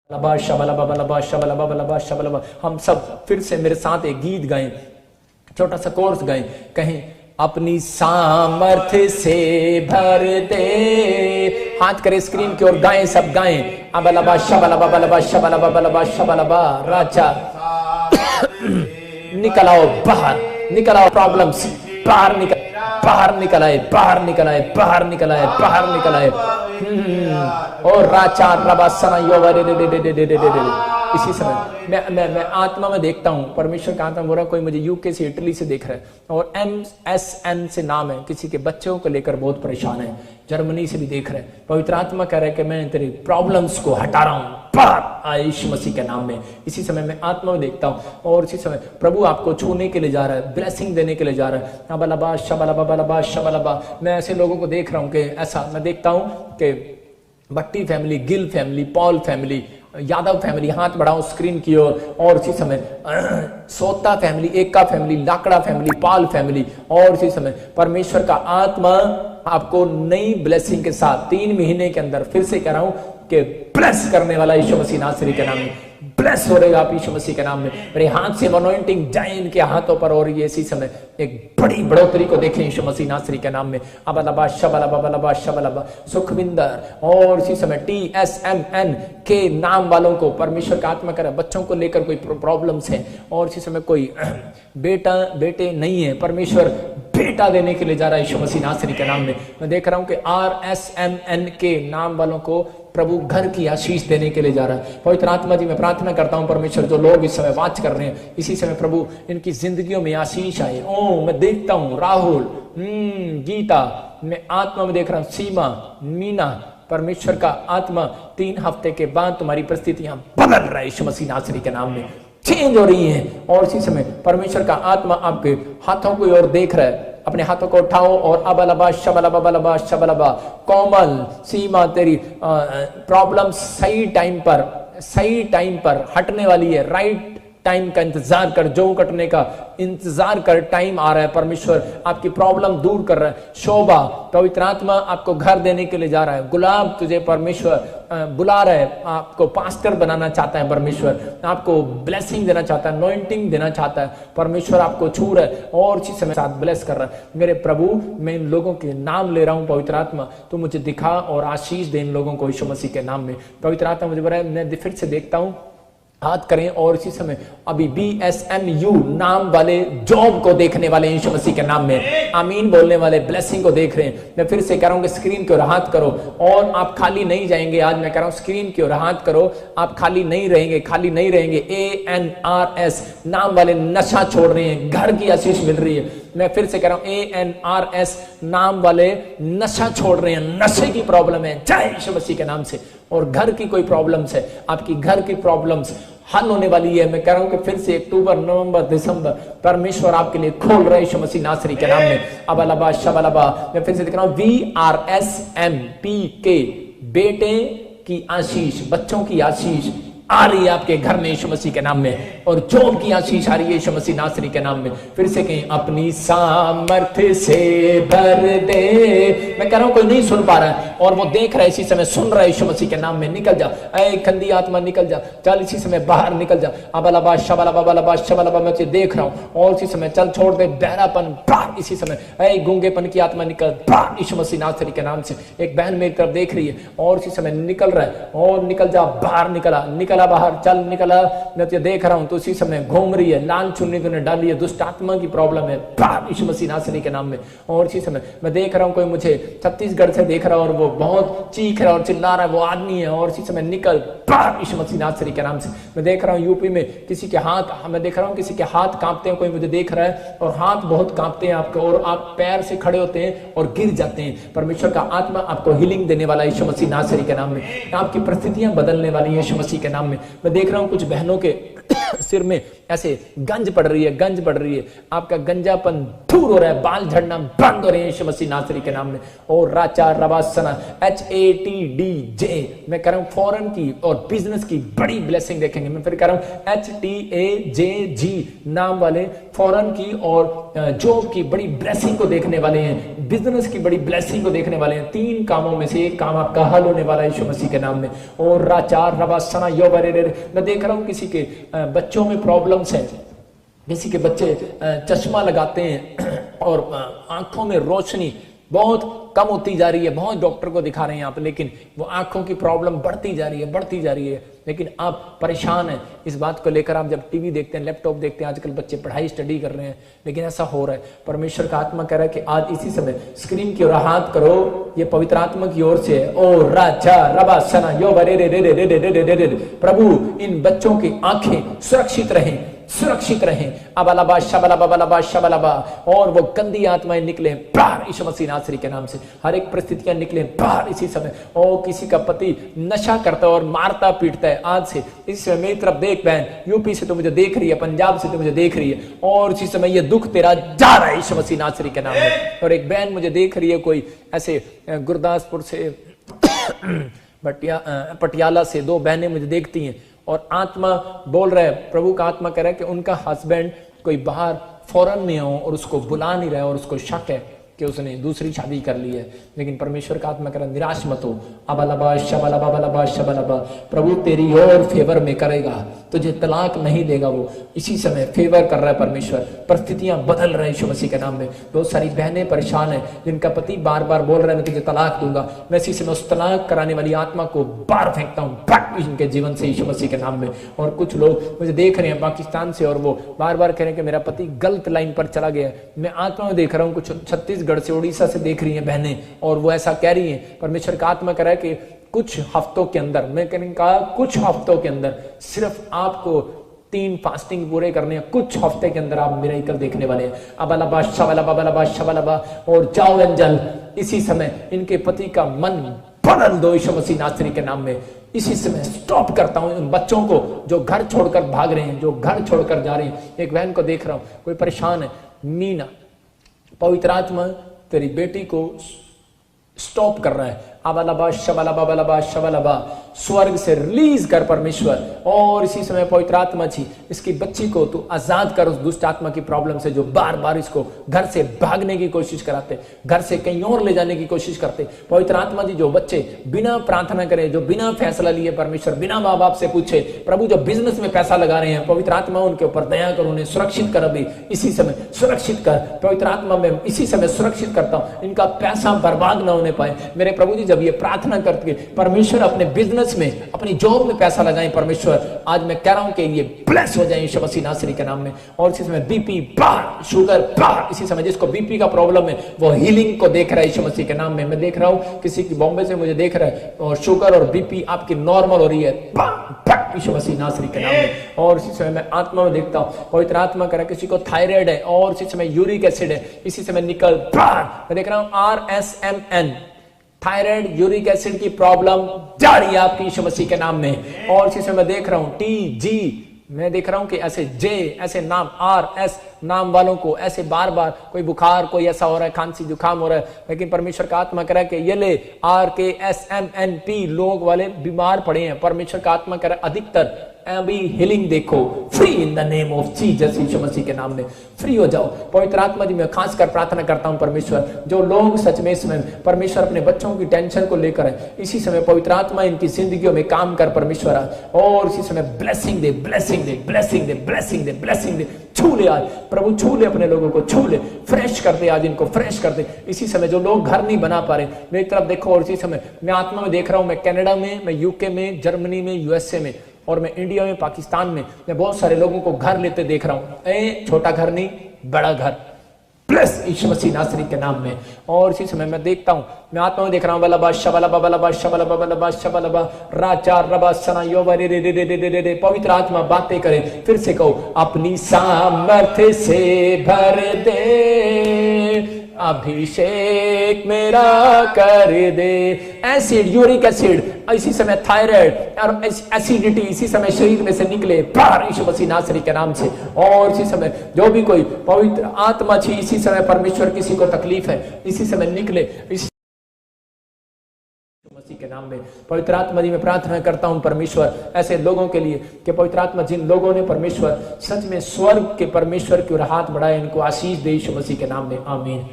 लबा शबलबा लबा शबलबा लबा शबलबा। हम सब फिर से मेरे साथ एक गीत गाएं, छोटा सा कोर्स गाएं, कहें अपनी सामर्थ्य से भर दे। हाथ करे स्क्रीन की ओर, गाएं, सब गाएं। अबलबा शबलबा बलबा शबलबा बलबा शबलबा। राजा निकल आओ बाहर, निकल आओ प्रॉब्लम्स, बाहर निकल, बाहर निकल आए, बाहर निकल आए, बाहर निकल आए, बाहर निकल आए। और राचा रबा सना यो इसी समय मैं आत्मा में देखता हूं, परमेश्वर का आत्मा बोल रहा, कोई मुझे यूके से, इटली से देख रहा है और MSN से नाम है, किसी के बच्चों को लेकर बहुत परेशान है, जर्मनी से भी देख रहे हैं। पवित्र आत्मा कह रहा है कि मैं तेरी प्रॉब्लम्स को हटा रहा हूं बाहर यीशु मसीह के नाम में। इसी समय मैं आत्मा में देखता हूं और इसी समय प्रभु आपको छूने के लिए जा रहा है, ब्लेसिंग देने के लिए जा रहा है। अबलबा शबलबा बलबा शबलबा। मैं ऐसे लोगों को देख रहा हूं कि ऐसा मैं देखता हूं कि Bhatti family, Gill family, Paul family, Yadav family, हाथ बढ़ाओ स्क्रीन की ओर। और इसी समय सोता फैमिली, एका फैमिली, लाकड़ा फैमिली, पाल फैमिली। और इसी समय परमेश्वर का आत्मा आपको नई ब्लेसिंग के साथ 3 महीने के अंदर, फिर से कह रहा हूं कि ब्लेस करने वाला यीशु मसीह नासरी के नाम में ब्लेस हो रहेगा आप यीशु मसीह के नाम में। मेरे हाथ से अनॉइंटिंग जाए इनके हाथों पर और ये इसी समय एक बड़ी बढ़ोतरी को देखें यीशु मसीह नासरी के नाम में। अबलबा शबलबा बलबा शबलबा। सुखविंदर और इसी समय TSMN के नाम वालों को परमेश्वर का आत्मा करे, बच्चों को लेकर कोई प्रॉब्लम्स है और इसी समय कोई बेटे नहीं है, परमेश्वर बेटा देने के लिए जा रहा है यीशु मसीह नासरी के नाम में। मैं देख रहा हूं कि RSMN के नाम वालों को प्रभु घर की आशीष देने के लिए जा रहा है। पवित्र आत्मा जी मैं प्रार्थना करता हूं परमेश्वर, जो लोग इस समय वाच कर रहे हैं, इसी समय प्रभु इनकी जिंदगियों में आशीष आए। मैं देखता हूं राहुल, गीता, मैं आत्मा में देख रहा हूं सीमा, मीना, परमेश्वर का आत्मा 3 हफ्ते के बाद तुम्हारी परिस्थितियां बदल रहा है यीशु मसीह नासरी के नाम में, चेंज हो रही हैं। और इसी समय परमेश्वर का आत्मा आपके हाथों की ओर देख रहा है, अपने हाथों को उठाओ और अबलबा शबलबा बलबा शबलबा। कोमल, सीमा, तेरी प्रॉब्लम सही टाइम पर हटने वाली है। राइट टाइम का इंतजार कर, जो कटने का इंतजार कर, टाइम आ रहा है, परमेश्वर आपकी प्रॉब्लम दूर कर रहा है। शोभा, पवित्र आत्मा आपको घर देने के लिए जा रहा है। गुलाब, तुझे परमेश्वर बुला रहा है, आपको पास्टर बनाना चाहता है, परमेश्वर आपको ब्लेसिंग देना चाहता है, अनॉइंटिंग देना चाहता है, परमेश्वर आपको छू रहा है और इसी समय साथ ब्लेस कर रहा है। मेरे प्रभु, मैं इन लोगों के नाम ले रहा हूं, पवित्र आत्मा तो मुझे दिखा और आशीष दे इन लोगों को यीशु मसीह के नाम में। पवित्र आत्मा मुझे बोला, मैं फिर से देखता हूं, हाथ करें और इसी समय अभी BSMU नाम वाले जॉब को देखने वाले यीशु मसीह के नाम में आमीन बोलने वाले ब्लेसिंग को देख रहे हैं। मैं फिर से कह रहा हूं कि स्क्रीन की ओर हाथ करो और आप खाली नहीं जाएंगे। आज मैं कह रहा हूं स्क्रीन की ओर हाथ करो, आप खाली नहीं रहेंगे, खाली नहीं रहेंगे। ANRS नाम वाले नशा छोड़ रहे हैं, घर की आशीष मिल रही है। मैं फिर से कह रहा हूं ANRS नाम वाले नशा छोड़ रहे हैं, नशे की प्रॉब्लम है, जय यीशु मसीह के नाम से। और घर की कोई प्रॉब्लम्स है, आपकी घर की प्रॉब्लम्स हल होने वाली है। मैं कह रहा हूं कि फिर से अक्टूबर, नवंबर, दिसंबर परमेश्वर आपके लिए खोल रहे यीशु मसीह नासरी के नाम में। अबलबा शबलबा। मैं फिर से दिख रहा हूं VRSMP के बेटे की आशीष, बच्चों की आशीष आ रही है आपके घर में यीशु मसीह के नाम में, और जॉब की आशीष आ रही है यीशु मसीह नासरी के नाम में। फिर से कहीं अपनी सामर्थ्य से भर दे। मैं कह रहा हूं कोई नहीं सुन पा रहा है और वो देख रहा है, इसी समय सुन रहा है यीशु मसीह के नाम में। निकल जा ऐ खंदी आत्मा, निकल जा, चल इसी समय बाहर निकल जा। अबलबा शबलबा बलबा शबलबा। मैं तुझे देख रहा हूं और इसी समय चल, छोड़ दे बहरापन बाहर इसी समय। ऐ गूंगेपन की आत्मा निकल बाहर यीशु मसीह नासरी के नाम से। एक बहन मेरी तरफ देख रही है और इसी समय निकल रहा है और निकल जा बाहर, निकला बाहर, चल निकला। मैं तुझे देख रहा हूं तो उसी समय घूम रही है, लाल चुन्नी तूने डाली है, दुष्ट आत्मा की प्रॉब्लम है बाहर यीशु मसीह नासरी के नाम में। और इसी समय मैं देख रहा हूं कोई मुझे छत्तीसगढ़ से देख रहा है और वो बहुत चीख रहा है और चिल्ला रहा है, वो आदमी है। और इसी समय निकल बाहर यीशु मसीह नासरी के नाम से। मैं देख रहा हूं यूपी में किसी के हाथ, मैं देख रहा हूं किसी के हाथ कांपते हैं, कोई मुझे देख रहा है और हाथ बहुत कांपते हैं आपके, और आप पैर से खड़े होते हैं और गिर जाते हैं। परमेश्वर का आत्मा आपको हीलिंग देने वाला यीशु मसीह नासरी के नाम में, आपकी परिस्थितियां बदलने वाली यीशु मसीह के नाम में। मैं देख रहा हूं कुछ बहनों के सिर में ऐसे गंज पड़ रही है, आपका गंजापन दूर हो रहा है, बाल झड़ना बंद हो रहे हैं यीशु मसीह नासरी के नाम में। और राचा रबासना HATDJ, मैं कह रहा हूँ फॉरेन की और बिजनेस की बड़ी ब्लेसिंग देखेंगे। मैं फिर कह रहा हूँ HTAJG नाम वाले फॉरेन की और जॉब की बड़ी ब्लेसिंग को देखने वाले हैं, बिजनेस की बड़ी ब्लेसिंग को देखने वाले हैं। 3 कामों में से एक काम आपका हल होने वाला है यीशु मसीह के नाम में। और राचार रबासना योबरेरे, मैं देख रहा हूँ किसी के बच्चों में प्रॉब्लम्स है, किसी के बच्चे चश्मा लगाते हैं और आंखों में रोशनी बहुत कम होती जा रही है, बहुत डॉक्टर को दिखा रहे हैं आप, लेकिन वो आंखों की प्रॉब्लम बढ़ती जा रही है, बढ़ती जा रही है। लेकिन आप परेशान हैं इस बात को लेकर। आप जब टीवी देखते हैं, लैपटॉप देखते हैं, आजकल बच्चे पढ़ाई स्टडी कर रहे हैं, लेकिन ऐसा हो रहा है। परमेश्वर का आत्मा कह रहा है कि आज इसी समय स्क्रीन की ओर हाथ करो, ये पवित्र आत्मा की ओर से है। ओ राजा रबा सना यो बरे रे रे रे रे रे रे रे, प्रभु इन बच्चों की आंखें सुरक्षित रहें, सुरक्षित रहें। अबलबा शबलबा बलबा शबलबा, और वो गंदी आत्माएं निकले बाहर यीशु मसीह नासरी के नाम से। हर एक परिस्थितियां निकले बाहर इसी समय। ओ किसी का पति नशा करता है और मारता पीटता है, आज से इस समय मेरी तरफ देख बहन, यूपी से तो मुझे देख रही है, पंजाब से तो मुझे देख रही है, और इसी समय ये दुख तेरा जा रहा है यीशु मसीह नासरी के नाम में। और एक बहन मुझे देख रही है, कोई ऐसे गुरदासपुर से पटियाला से 2 बहनें मुझे देखती हैं, और आत्मा बोल रहा है, प्रभु का आत्मा कह रहा है कि उनका हस्बैंड कोई बाहर फॉरेन में हो और उसको बुला नहीं रहा है, और उसको शक है कि उसने दूसरी शादी कर ली है। लेकिन परमेश्वर का आत्मा कह रहा है निराश मत हो। अबलबा शबलबा बलबा शबलबा, प्रभु तेरी और फेवर में करेगा, तुझे तलाक नहीं देगा। वो इसी समय फेवर कर रहा है परमेश्वर, परिस्थितियां बदल रहे हैं यीशु मसीह के नाम में। बहुत सारी बहनें परेशान हैं जिनका पति बार बार बोल रहा है मैं तुझे तलाक दूंगा, मैं इसी समय उस तलाक कराने वाली आत्मा को बाहर फेंकता हूँ इनके जीवन से यीशु मसीह के नाम में। और कुछ लोग मुझे देख रहे हैं पाकिस्तान से, और वो बार बार कह रहे हैं कि मेरा पति गलत लाइन पर चला गया है। मैं आत्मा में देख रहा हूँ, कुछ छत्तीसगढ़ से, उड़ीसा से देख रही हैं बहनें, और वो ऐसा कह रही हैं। परमेश्वर का आत्मा कह रहा है कि कुछ हफ्तों के अंदर, मैं कहा कुछ हफ्तों के अंदर, सिर्फ आपको 3 फास्टिंग पूरे करने हैं, कुछ हफ्ते के अंदर आप मिरेकल देखने वाले हैं। अबलबा शबलबा बलबा शबलबा, और जाओ एंजल इसी समय इनके पति का मन बदल दो यीशु मसीह नासरी के नाम में। इसी समय स्टॉप करता हूं उन बच्चों को जो घर छोड़कर भाग रहे हैं, जो घर छोड़कर जा रहे हैं। एक बहन को देख रहा हूं, कोई परेशान है, मीना, पवित्र आत्मा तेरी बेटी को स्टॉप कर रहा है। अबलबा शबलबा बलबा शबलबा, स्वर्ग से रिलीज कर परमेश्वर। और इसी समय पवित्र आत्मा जी इसकी बच्ची को तू आजाद कर उस दुष्ट आत्मा की प्रॉब्लम से, जो बार बार इसको घर से भागने की कोशिश कराते, घर से कहीं और ले जाने की कोशिश करते। पवित्र आत्मा जी जो बच्चे बिना प्रार्थना करे, जो बिना फैसला लिए परमेश्वर, बिना माँ बाप से पूछे प्रभु जो बिजनेस में पैसा लगा रहे हैं, पवित्र आत्मा उनके ऊपर दया कर, उन्हें सुरक्षित कर, अभी इसी समय सुरक्षित कर। पवित्र आत्मा में इसी समय सुरक्षित करता हूं, इनका पैसा बर्बाद ना होने पाए मेरे प्रभु जी। जब ये प्रार्थना करते परमेश्वर अपने बिजनेस में, अपनी जॉब में पैसा लगाएं परमेश्वर, आज मैं कह रहा हूं कि ये ब्लेस हो जाए यीशु मसीह नासरी के नाम में। और इसी समय बीपी बाहर, शुगर बाहर, इसी समय जिसको बीपी का प्रॉब्लम है वो हीलिंग को देख रहा है यीशु मसीह के नाम में। मैं देख रहा हूं किसी की बॉम्बे से मुझे देख रहा है, और शुगर और बीपी आपकी नॉर्मल हो रही है यीशु मसीह नासरी के नाम में। और इसी समय मैं आत्मा में देखता हूं, पवित्र आत्मा कह रहा है किसी को थायराइड है, और इसी समय यूरिक एसिड है, इसी समय निकल बाहर। मैं देख रहा हूं RSMN, थायराइड, यूरिक एसिड की प्रॉब्लम जा रही है आपकी यीशु मसीह के नाम में। और इसी समय मैं देख रहा हूं TG, मैं देख रहा हूं कि ऐसे J, ऐसे नाम RS नाम वालों को ऐसे बार बार कोई बुखार, कोई ऐसा हो रहा है, खांसी जुकाम हो रहा है, लेकिन परमेश्वर का आत्मा कह रहा है कि ये ले RKSMNP लोग वाले बीमार पड़े हैं। परमेश्वर का आत्मा कह रहा है अधिकतर अभी हीलिंग देखो, free in the name of Jesus, यीशु मसीह के नाम में फ्री हो जाओ। पवित्र आत्मा जी मैं खासकर प्रार्थना करता हूं परमेश्वर, जो लोग सच में इसमें परमेश्वर अपने बच्चों की टेंशन को लेकर है, इसी समय पवित्र आत्मा इनकी जिंदगियों में काम कर परमेश्वर। और इसी समय ब्लेसिंग दे, ब्लेसिंग दे, ब्लेसिंग दे, ब्लेसिंग दे, ब्लेसिंग दे। छू ले आज प्रभु, छू ले अपने लोगों को, छू ले, फ्रेश कर दे आज इनको, फ्रेश कर दे। इसी समय जो लोग घर नहीं बना पा रहे मेरी तरफ देखो। और इसी समय मैं आत्मा में देख रहा हूं, मैं कनाडा में, मैं यूके में, जर्मनी में, यूएसए में, और मैं इंडिया में, पाकिस्तान में, मैं बहुत सारे लोगों को घर लेते देख रहा हूं। छोटा घर नहीं, बड़ा घर, प्लस यीशु मसीह नासरी के नाम में। और इसी समय मैं देखता हूं, मैं आत्मा में देख रहा हूं बलबा शबलबा बलबा शबलबा बलबा शबलबा राजा रबा सना योबा रे रे रे रे रे रे। पवित्र आत्मा बातें करे, फिर से कहो अपनी सामर्थ्य से भर दे, अभिषेक मेरा कर दे। एसिड, यूरिक एसिड, इसी समय थायराइड और एसिडिटी इसी समय शरीर में से निकले बाहर यीशु मसीह नासरी के नाम से। और इसी समय जो भी कोई पवित्र आत्मा छी, इसी समय परमेश्वर किसी को तकलीफ है, इसी समय निकले इसी मसीह के नाम में। पवित्र आत्मा जी मैं प्रार्थना करता हूं परमेश्वर ऐसे लोगों के लिए कि पवित्र आत्मा जिन लोगों ने परमेश्वर सच में स्वर्ग के परमेश्वर की ओर हाथ बढ़ाए, इनको आशीष दे यीशु मसीह के नाम में, आमीन।